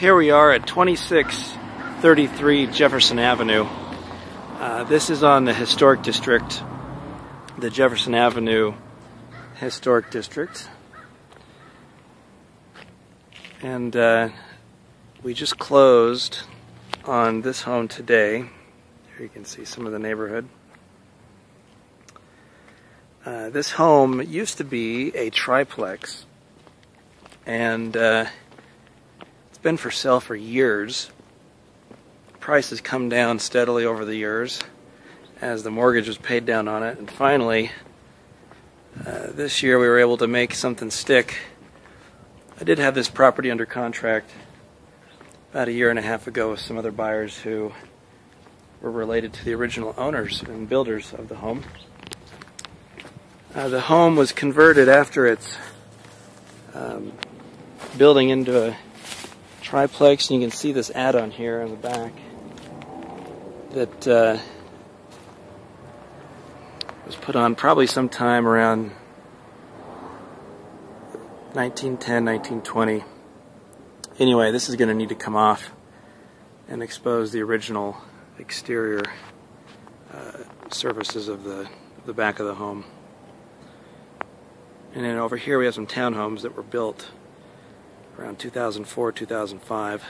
Here we are at 2633 Jefferson Avenue. This is on the Historic District, the Jefferson Avenue Historic District. And we just closed on this home today. Here you can see some of the neighborhood. This home used to be a triplex, and it's been for sale for years. Price has come down steadily over the years as the mortgage was paid down on it, and finally this year we were able to make something stick. I did have this property under contract about a year and a half ago with some other buyers who were related to the original owners and builders of the home. The home was converted after its building into a triplex, and you can see this add-on here on the back that was put on probably sometime around 1910, 1920. Anyway, this is going to need to come off and expose the original exterior surfaces of the back of the home. And then over here we have some townhomes that were built around 2004, 2005.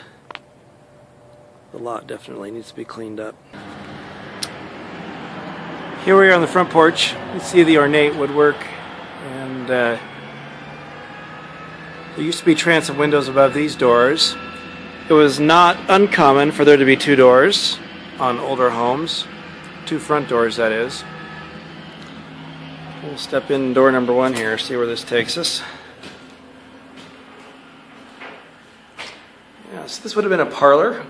The lot definitely needs to be cleaned up. Here we are on the front porch. You see the ornate woodwork, and there used to be transom windows above these doors. It was not uncommon for there to be two doors on older homes, two front doors, that is. We'll step in door number one here, see where this takes us. Yeah, so this would have been a parlor.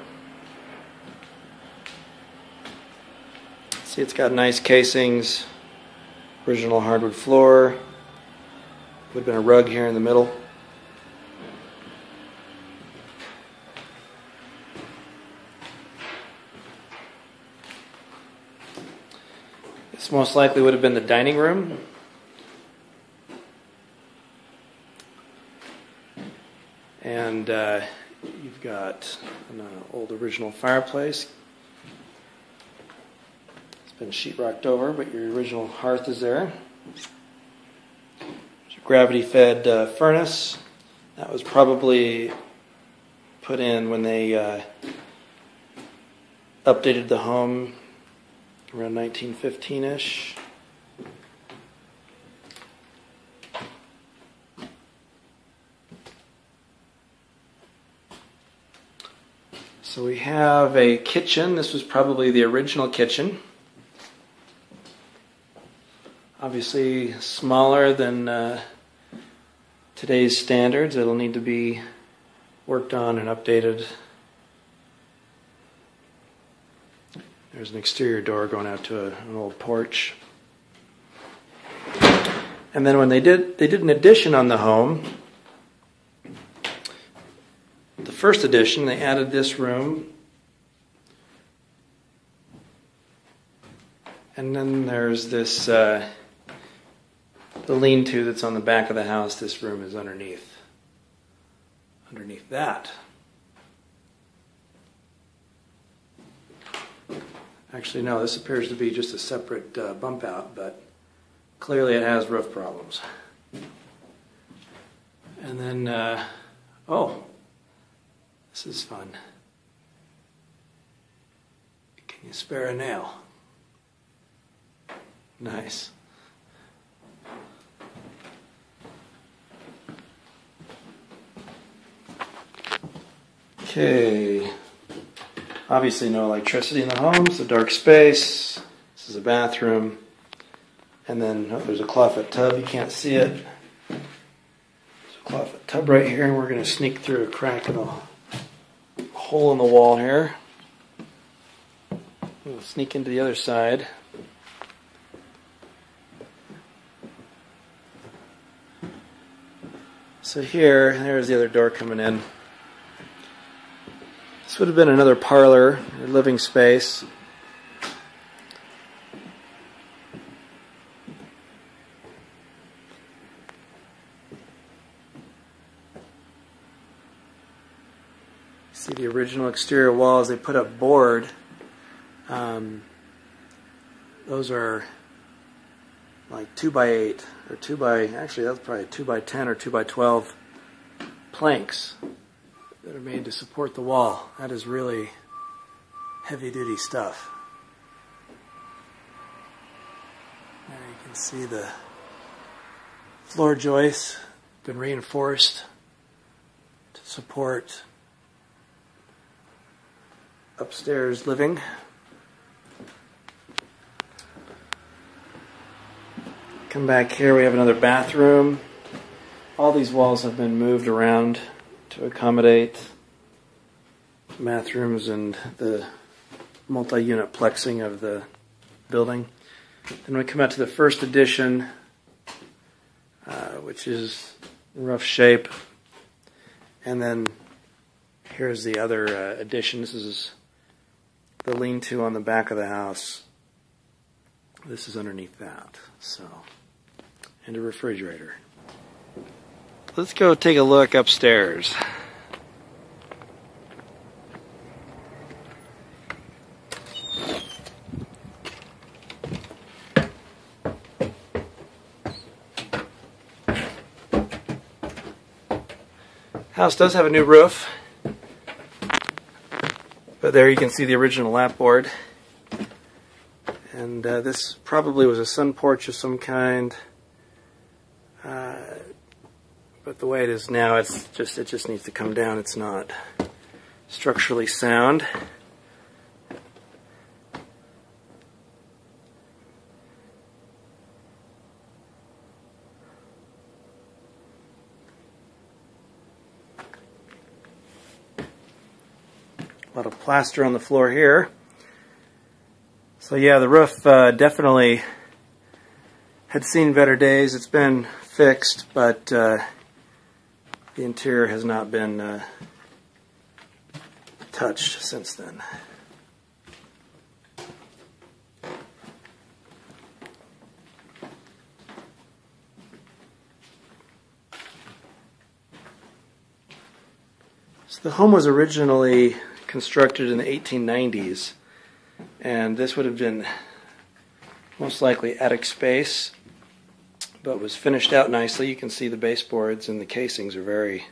See, it's got nice casings, original hardwood floor. Would have been a rug here in the middle. This most likely would have been the dining room. And you've got an old original fireplace. It's been sheetrocked over, but your original hearth is there. There's a gravity-fed furnace. That was probably put in when they updated the home around 1915-ish. So we have a kitchen. This was probably the original kitchen. Obviously smaller than today's standards. It'll need to be worked on and updated. There's an exterior door going out to an old porch. And then when they did an addition on the home, the first addition, they added this room. And then there's this, the lean-to that's on the back of the house. This room is underneath that. Actually, no, this appears to be just a separate bump out, but clearly it has roof problems. And then, oh, this is fun. Can you spare a nail? Nice. Okay. Obviously no electricity in the home, so dark space. This is a bathroom. And then there's a clawfoot tub, you can't see it. There's a clawfoot tub right here, and we're going to sneak through a crack in a hole in the wall here. We'll sneak into the other side. So there's the other door coming in. This would have been another parlor or living space. See the original exterior walls. They put up board. Those are like 2x8 or actually that's probably 2x10 or 2x12 planks that are made to support the wall. That is really heavy-duty stuff. There you can see the floor joists been reinforced to support upstairs living. Come back here, we have another bathroom. All these walls have been moved around to accommodate bathrooms and the multi-unit plexing of the building. Then we come out to the first addition, which is in rough shape. And then here's the other addition. This is the lean-to on the back of the house. This is underneath that. And a refrigerator. Let's go take a look upstairs. House does have a new roof, but there you can see the original lapboard. And this probably was a sun porch of some kind. But the way it is now, it just needs to come down. It's not structurally sound. A lot of plaster on the floor here. So yeah, the roof definitely had seen better days. It's been fixed, but the interior has not been touched since then. So the home was originally constructed in the 1890s, and this would have been most likely attic space, but was finished out nicely. You can see the baseboards and the casings are very,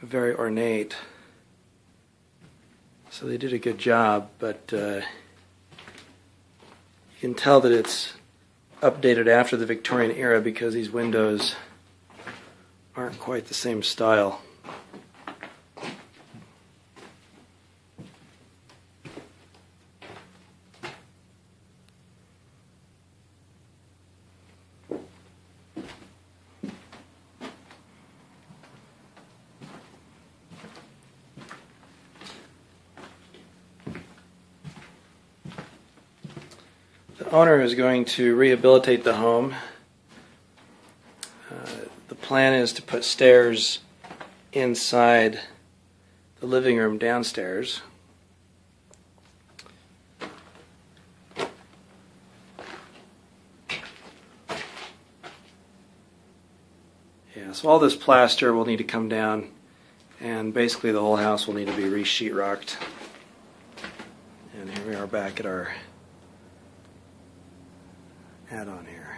very ornate. So they did a good job, but you can tell that it's updated after the Victorian era because these windows aren't quite the same style. The owner is going to rehabilitate the home. The plan is to put stairs inside the living room downstairs. Yeah, so all this plaster will need to come down, and basically the whole house will need to be re-sheetrocked. And here we are back at our add-on here.